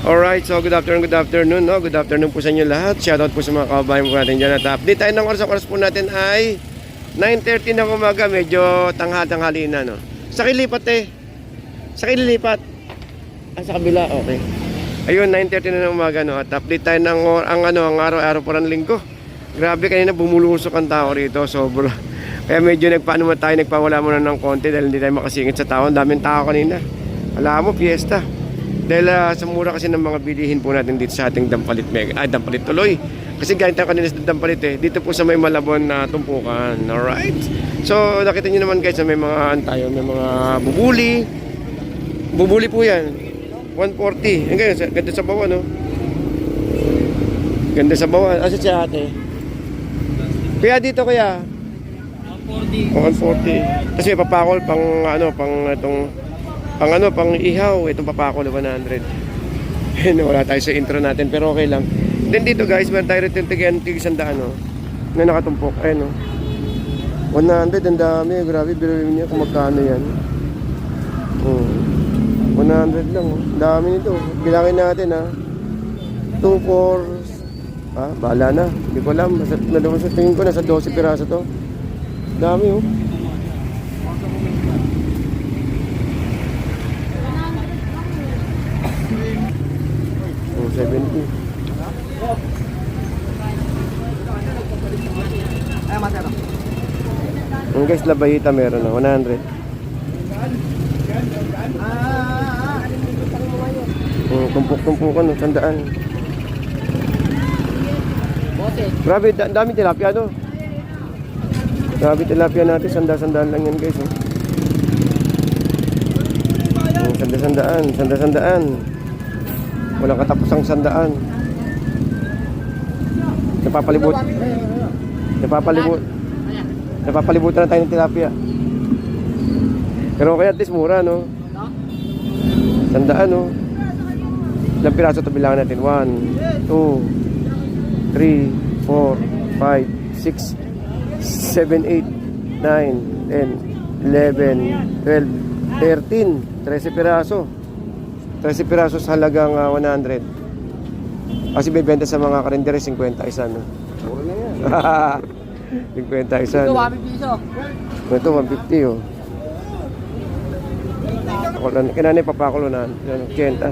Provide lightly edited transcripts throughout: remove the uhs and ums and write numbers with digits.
Alright, so good afternoon, no? Good afternoon po sa inyo lahat. Shoutout po sa mga kababayan po natin dyan. At update tayo ng oras po natin ay 9:30 na umaga. Medyo tanghali na, no? Sa kilipat eh. Sa kilipat. Sa kabila, okay. Ayun, 9:30 na ng umaga, no? At update tayo ng ang araw-araw po ng linggo. Grabe, kanina bumulusok ang tao rito. Sobra. Kaya medyo nagpawala muna ng konti dahil hindi tayo makasingit sa tao. Ang daming tao kanina. Alam mo, fiesta. Dahil sa mura kasi ng mga bilihin po natin dito sa ating Dampalit Dampalit tuloy. Kasi galing tayo kanina sa Dampalit eh. Dito po sa may Malabon na tumpukan. Alright. So nakita nyo naman guys na may mga may mga bubuli. Bubuli po yan. 140. Ang ganyan, ganda sa bawah, no? Ganda sa bawah. Asa siya ate? Kaya dito kaya 140. Kasi may papakol pang pang ihaw, itong papakol 100. Wala tayo sa intro natin pero okay lang. Then dito guys, meron tayo rito yung tig-100 na nakatumpok. Ayun 100, ang dami, grabe, biruin niyo kung magkano yan. 100 lang, dami nito. Bilangin natin 2, 4, bahala na, hindi ko alam. Sa tingin ko nasa 12 piraso to. Dami 70. Ang guys, labayita meron na 100. Tumpok-tumpukan 100. Grabe, dami tilapia no. Grabe tilapia natin, sandaan lang yan guys. Sandaan. Walang katapusang 100. Napapalibutan na tayo ng tilapia. Pero okay, at least mura, no? 100, no? Ilang piraso ito bilangan natin? 1, 2, 3, 4, 5, 6, 7, 8, 9, 10, 11, 12, 13 piraso. 13 piraso sa halagang 100. Kasi bibenta sa mga karindere 50 isa, no? Mura na yan. 50 isa. Ito 150 iso. Ito 150 oh. Kinanay papakulo na 80.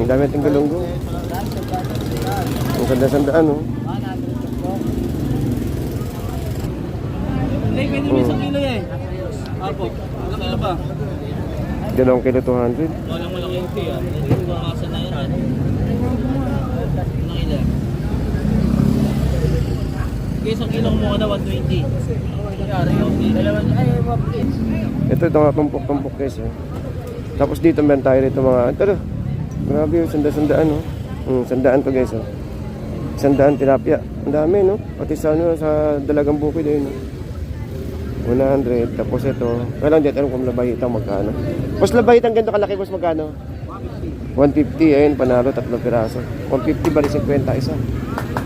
Dami natin galunggo. Ang sandaan oh. Hindi, pwede mo isang kilo eh. Apo, ilang kilo ba? 2 kilo 200. Walang malaking kilo yan. Hindi ko makasa na yan. Ilang kilo? Okay, isang kilo mo na 120. Ito mga tumpok-tumpok guys eh. Tapos dito meron tayo rito mga grabe yung sandaan oh. Sandaan to guys oh. Sandaan tilapia. Ang dami no. Pati sa sa Dalagang Bukid ayun no. 100. Tapos ito kaya lang dito alam kung labayitang magkano. Mas labayitang ganito kalaki boss magkano? 150. Ayun panalo 3 piraso 150 bali 50 isa.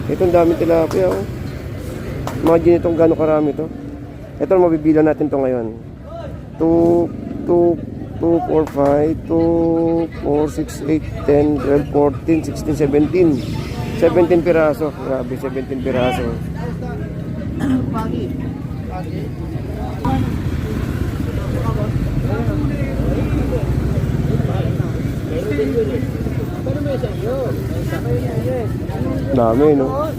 Ito ang dami tilapia oh. Imagine itong gano'ng karami to. Ito mabibilang natin to ngayon. 2, 4, 5, 2, 4, 6, 8, 10, 12, 14, 16, 17. 17 piraso. Grabe, 17 piraso. Dami, no?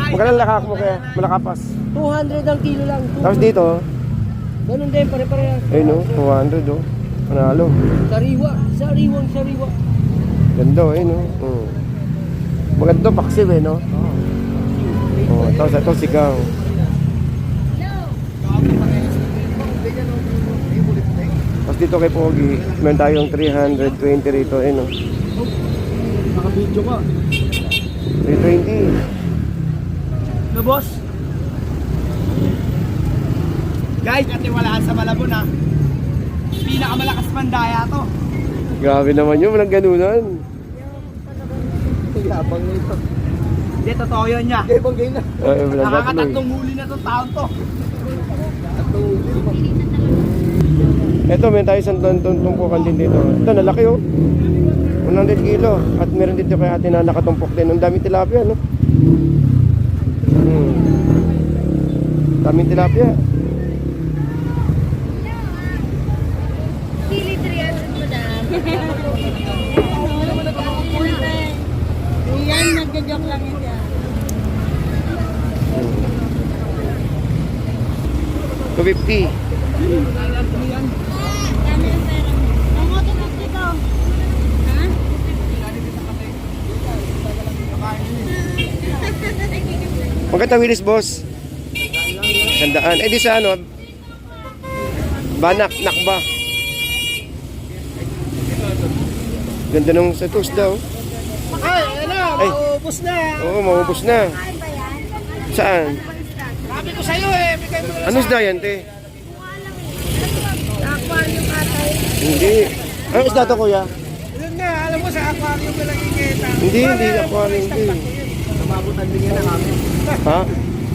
Magkano lakak mo kaya? Malakapas 200 ang kilo lang. Tapos dito Ganun din, pare-pareha. ayun no, 200 oh. Panalo. Sariwa. Ganda ayun no. Maganda paksiw eh no. Ito sigaw. Tapos dito kay Pogi meron tayong 320 rito ayun no. Naka-video ka. 320. No, boss? Guys, katiwalaan sa Malabon ha. Pinakamalakas mandaya to. Grabe naman yun, walang ganunan. Yabang nito. Hindi, totoo yun niya. Ay, wala tatlo eh. Nakakatatlong huli na itong taon to. Ito, meron tayo isang tumpukan din dito. Ito, nalaki oh. 100 kilo. At meron dito kay ate na nakatumpok din. Ang daming tilapia, no? Daming tilapia. Kili 300 mo na. Yan, nagja-joke lang yun yan. 250. Dami yung pera mo. Ang automatic dito. Ha? Magkata Willis, boss? 100. Eh di sa ano? Banak, nakba. Ganda nung sa toast daw. Ay, ano, Ay. maubos na. Oo, maubos na. Kain ba yan? Saan? Sabi ko sa'yo eh, bigay mo na Ano isda yan, te? Sa aquarium atay. Hindi. Ano isda to, kuya? Yun nga, alam mo sa aquarium ko lang ikita. Hindi aquarium to eh. Namabutan din yan ang amin. Ha?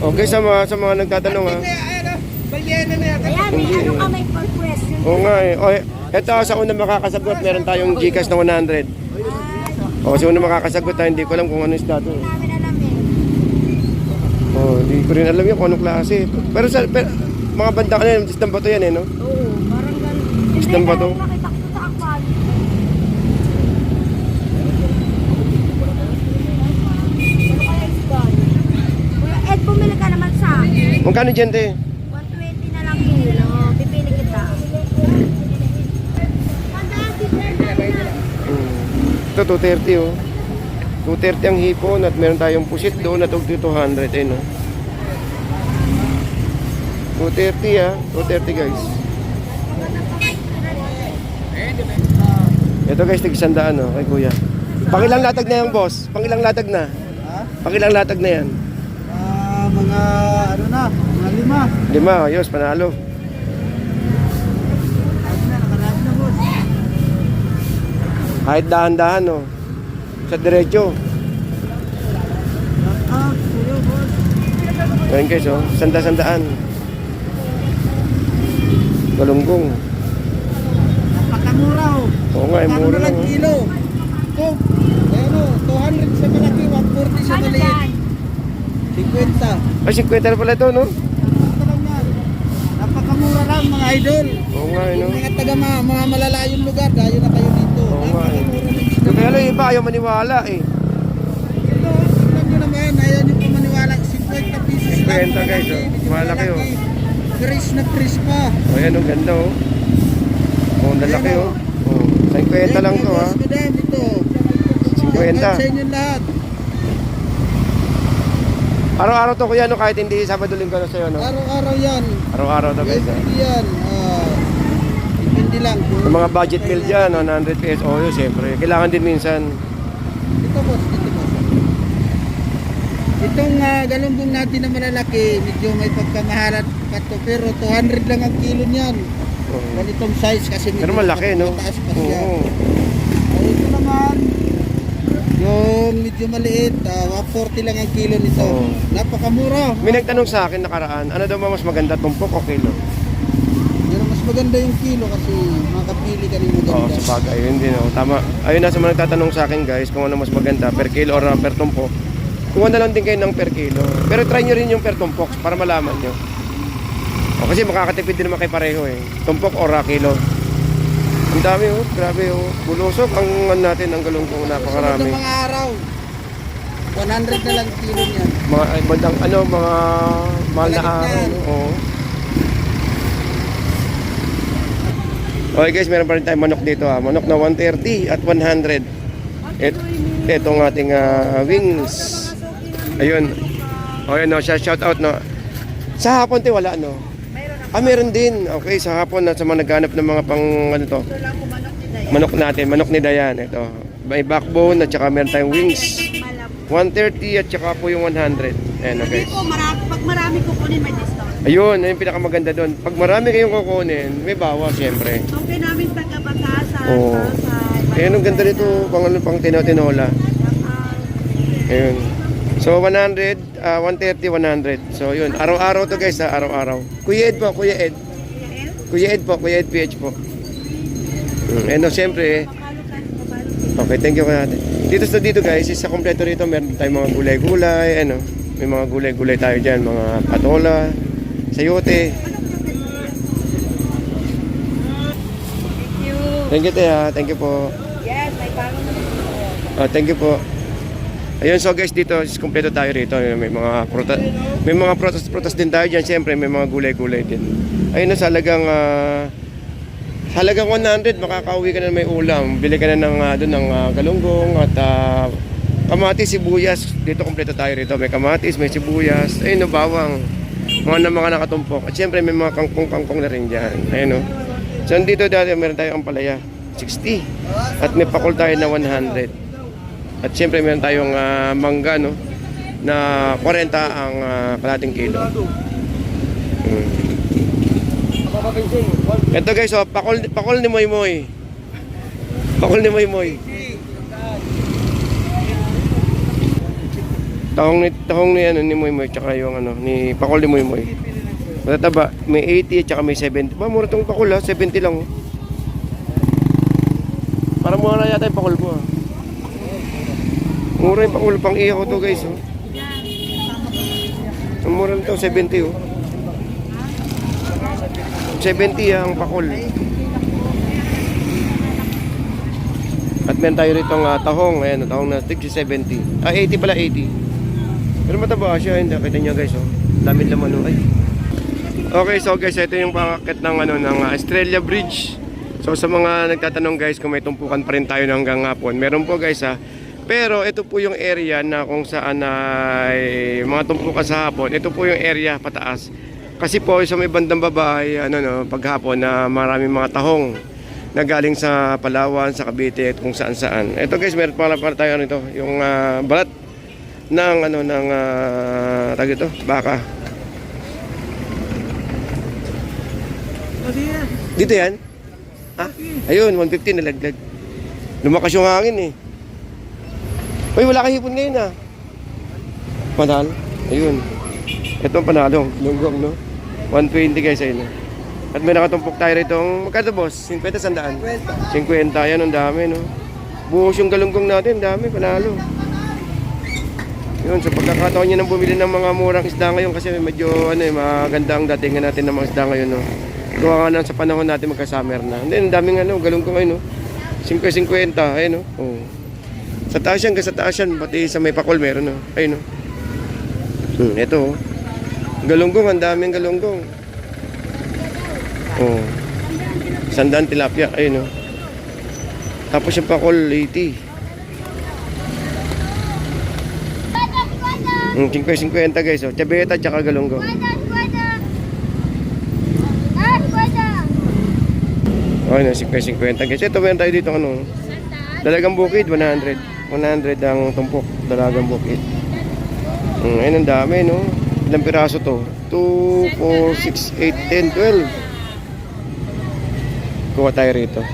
Okay, sa mga nagtatanong ha. Hindi, ano, balyena na yan. Ayan, may Hindi. ano ka may for question. Oo nga eh. O, eto sa unang makakasagot, meron tayong Gcash na 100. O, sa unang makakasagot tayo, hindi ko alam kung ano isda to. Hindi namin alam eh. Oh, hindi ko rin alam yun kung anong klase. Pero sa mga banda ka na yun, isdang bato yan eh, no? Oo, parang gano'n. Isdang ba to? Hindi, nakita ko sa aquarium. Ano kaya isda yun? Kuya Ed, bumili ka naman sa akin. Magkano dyan, te? 120 na lang kilo. Pipili kita. Ito, 230 oh. 230 ang hipon at meron tayong pusit doon at 200 eh, no? 230 ah. 230 guys. Ito guys, tig-100 oh, kay kuya. Pangilang latag na yan, boss? Pangilang latag na? Ha? Pangilang latag na yan? Mga, ano na, mga 5. 5, ayos, panalo. Nakarami na, boss. Kahit dahan-dahan oh. Sa diretso. Kuya, boss. Ayun guys oh, sanda-sandaan. Galunggong. Napakamura, oh. Oo nga, mura lang oh. kilo. Ito, ano, 200 sa malaki, 140 sa Ano maliit. yan? 50. Ay, 50 na pala ito, no? Ito lang yan. Napakamura lang, mga idol. Oo nga, no? Mga taga mga malalayong lugar, dayo na kayo dito. Oo nga, eh. Napakamura lang dito. Kaya lang iba, ayaw maniwala eh. Ito, tignan nyo naman, ayaw nyo pa maniwala. 50 pieces 50 guys, oh. Malaki, oh. Fresh na fresh pa. O yan, ang ganda oh. Oh, lalaki oh. Oh, 50 lang to ha. Madam, ito. 50. Sa inyo lahat. Araw-araw to kuya, no? Kahit hindi Sabado Linggo na sa'yo, no? Araw-araw yan. Araw-araw to guys, ha? Everyday yan. Depende lang. Yung mga budget meal dyan, 100 pesos. Oh, yun, siyempre. Kailangan din minsan. Ito boss, ito boss. Itong galunggong natin na malalaki, medyo may pagkamahalan pa to, pero 200 lang ang kilo niyan. Oh. Ganitong size kasi medyo Pero malaki, no? mataas pa siya. Oo. Ito naman, yung medyo maliit, 140 lang ang kilo nito. Oo. Napakamura. May nagtanong sa akin nakaraan, ano daw ba mas maganda, tumpok o kilo? Pero mas maganda yung kilo kasi makapili ka ng maganda. Oo, sa bagay, yun din oh. Tama. Ayun na sa mga nagtatanong sa akin guys, kung ano mas maganda, per kilo or per tumpok. Kuha na lang din kayo ng per kilo. Pero try nyo rin yung per tumpok para malaman nyo. O, kasi makakatipid din naman kayo pareho eh. Tumpok or kilo. Ang dami oh, grabe oh. Bulusok ang natin, ang galunggong Susunod napakarami. ng mga araw, 100 na lang kilo niyan. Mga bandang ano, mga mahal na Malagit na araw. yan. Oo. Okay guys, meron pa rin tayong manok dito ha. Manok na 130 at 100. Itong ating wings. Ayun. O yun, no, shout out no. Sa hapon te wala no. Meron din. Okay, sa hapon na sa mga naghanap ng mga pang ano to. Manok natin, manok ni Dayan. Ito. May backbone at saka meron tayong wings. 130 at saka po yung 100. Ayan, okay. Hindi po, pag marami kukunin may discount. Ayun, ayun yung pinakamaganda doon. Pag marami kayong kukunin, may bawas siyempre. Okay namin taga-batasan, Oo. Pasay. Ayun, ang ganda nito, pang ano, pang tinola. Ayun. So 100, 130, 100. So yun, araw-araw to guys ha, araw-araw. Kuya Ed po, Kuya Ed. Kuya Ed po, Kuya Ed PH po. No, siyempre, okay, thank you kaya. Dito guys, isa kompleto rito, meron tayong mga gulay-gulay, ano. May mga gulay-gulay tayo dyan, mga patola, sayote. Thank you, Tea. Thank you po. Yes, may bago na. Thank you po. Ayun, so guys, dito is kumpleto tayo rito. May mga prutas din tayo diyan. Siyempre, may mga gulay-gulay din. Ayun, sa halagang 100, makakauwi ka na may ulam. Bili ka na ng doon ng galunggong at kamatis, sibuyas. Dito kumpleto tayo rito. May kamatis, may sibuyas. Ayun, bawang. Mga nakatumpok. At siyempre, may mga kangkong-kangkong na rin diyan. Ayun, no. So, dito dati meron tayong ampalaya, 60. At may pakul tayo na 100. At siyempre meron tayong mangga, no, na 40 ang kalating kilo. Ito guys, oh, pakul ni Moy Moy. Pakul ni Moy Moy. Tahong ni ano ni Moy Moy tsaka yung ano ni pakul ni Moy Moy. Matataba, may 80 at saka may 70. Mura itong pakul ha, 70 lang. Para mura yata yung pakul ko ha. Mura yung pakul, pang ihaw to guys. Oh. Ang mura nito, 70 oh. 70 ang pakul. At meron tayo rito ng tahong. Ayan, tahong na 60, 70. 80 pala, 80. Pero mataba siya, hindi. Kita nyo guys oh. Dami laman oh. Ay. Okay, so guys, ito yung pangakit ng Estrella Bridge. So sa mga nagtatanong guys kung may tumpukan pa rin tayo hanggang hapon, meron po guys ha. Pero ito po yung area na kung saan ay mga tumpukan sa hapon. Ito po yung area pataas. Kasi po sa may bandang babae, paghapon na maraming mga tahong na galing sa Palawan, sa Cavite at kung saan-saan. Ito guys, meron pa tayo nito, yung balat ng tawag ito, baka. Dito yan? Ha? Ayun, 150 nalaglag. Lumakas yung hangin eh. Uy, wala kang hipon ngayon ah. Panalo. Ayun. Ito ang panalo. Lunggong, no? 120 guys, ayun. At may nakatumpok tayo rito. Magkano boss? 50 sandaan? 50. Yan, ang dami, no? Buhos yung galunggong natin, dami, panalo. Yun, sa pagkakataon nyo nang bumili ng mga murang isda ngayon kasi medyo maganda ang datingan natin ng mga isda ngayon, no? Gawa nga na sa panahon natin magka-summer na. Hindi, ang daming galunggong ngayon, no? 50, ayun, no? Oh. Sa taas yan, pati sa may pakol meron, no? Ayun, no? Ito, oh. Galunggong, ang daming galunggong. Oh. Sandaan tilapia, ayun, no? Tapos yung pakol, 80. 50 guys, oh. Chabeta tsaka galunggong. Okay na, 50 guys. Ito meron tayo dito Dalagang bukid, 100. 100 ang tumpok, dalagang bukid. Ayun, ang dami, no? Ilang piraso to? 2, 4, 6, 8, 10, 12. Kuha tayo rito.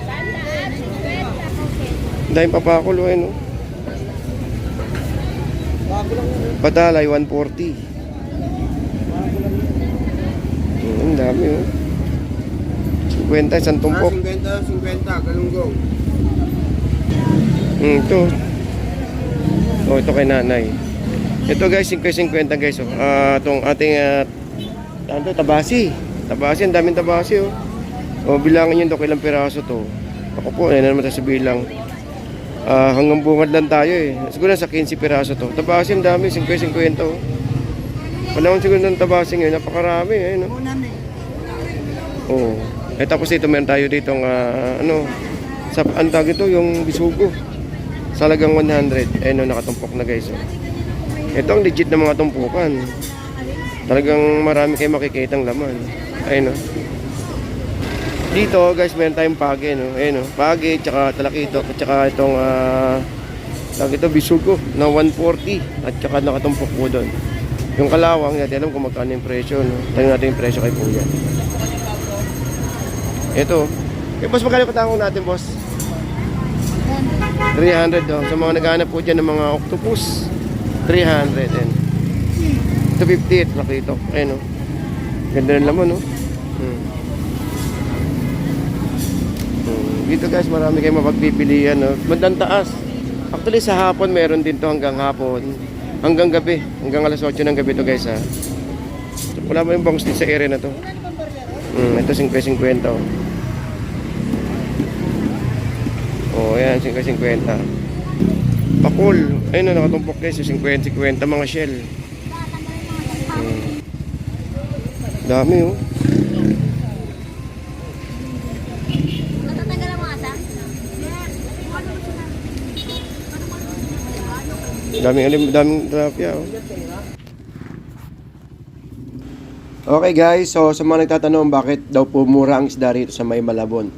Dahil papakulo, no? Patalay, 140. Ang dami, oh. 50, isang tumpok. 50, galunggong. Ito. Oh, ito kay nanay. Ito guys, 50 guys. Oh. Itong ating tabasi. Tabasi, ang daming tabasi. Oh. Oh, bilangin nyo ito, kailang piraso to. Ako po, ayun naman tayo sa bilang. Hanggang bungad lang tayo eh. Siguro sa 15 piraso to. Tabasi, ang dami, 50. Oh. Panahon siguro ng tabasi ngayon, napakarami. No? Oh. Tapos dito meron tayo ditong sa antag ito yung bisugo. Sa halagang 100. Nakatumpok na guys. Oh. Ito ang legit na mga tumpukan. Talagang marami kayo makikitang laman. Ayun, no? Dito guys, meron tayong pagi, no? Ayun, no? Pagi, tsaka talakito, tsaka itong bisugo na 140 at tsaka nakatumpok po doon. Yung kalawang, natin alam kung magkano yung presyo, no? Tanong natin yung presyo kay Kuya. Ito. Boss, magkano patangong natin, boss? 300 daw. Sa mga naghahanap po dyan ng mga octopus. 300 and 250 nakito. Ayun oh. Ganda ng laman oh. Dito guys, marami kayong mapagpipilian no. Bandang taas. Actually sa hapon meron din to hanggang hapon. Hanggang gabi. Hanggang alas 8 ng gabi to guys ha. So, wala mo yung bangus din sa area na to. Ito 50-50 oh. Oh, ayan, 50-50. Pakul. Ayun na, nakatumpok guys, 50-50 mga shell. Dami oh. Natatanggal ang mga asa? Daming tilapia oh. Okay guys, so sa mga nagtatanong bakit daw po mura ang isda rito sa May Malabon.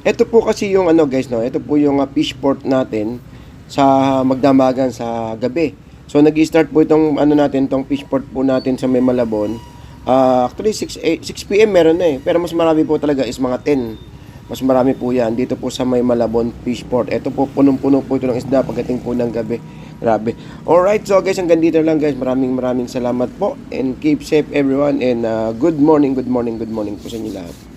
Ito po kasi yung ano guys no, ito po yung fish port natin sa magdamagan sa gabi. So nag-start po itong ano natin, itong fish port po natin sa May Malabon. Actually 6 PM meron na eh, pero mas marami po talaga is mga 10. Mas marami po yan dito po sa May Malabon Fish Port. Ito po punong-puno po ito ng isda pagdating po ng gabi. Grabe. Alright, so guys, hanggang dito lang guys. Maraming salamat po and keep safe everyone and good morning po sa inyo lahat.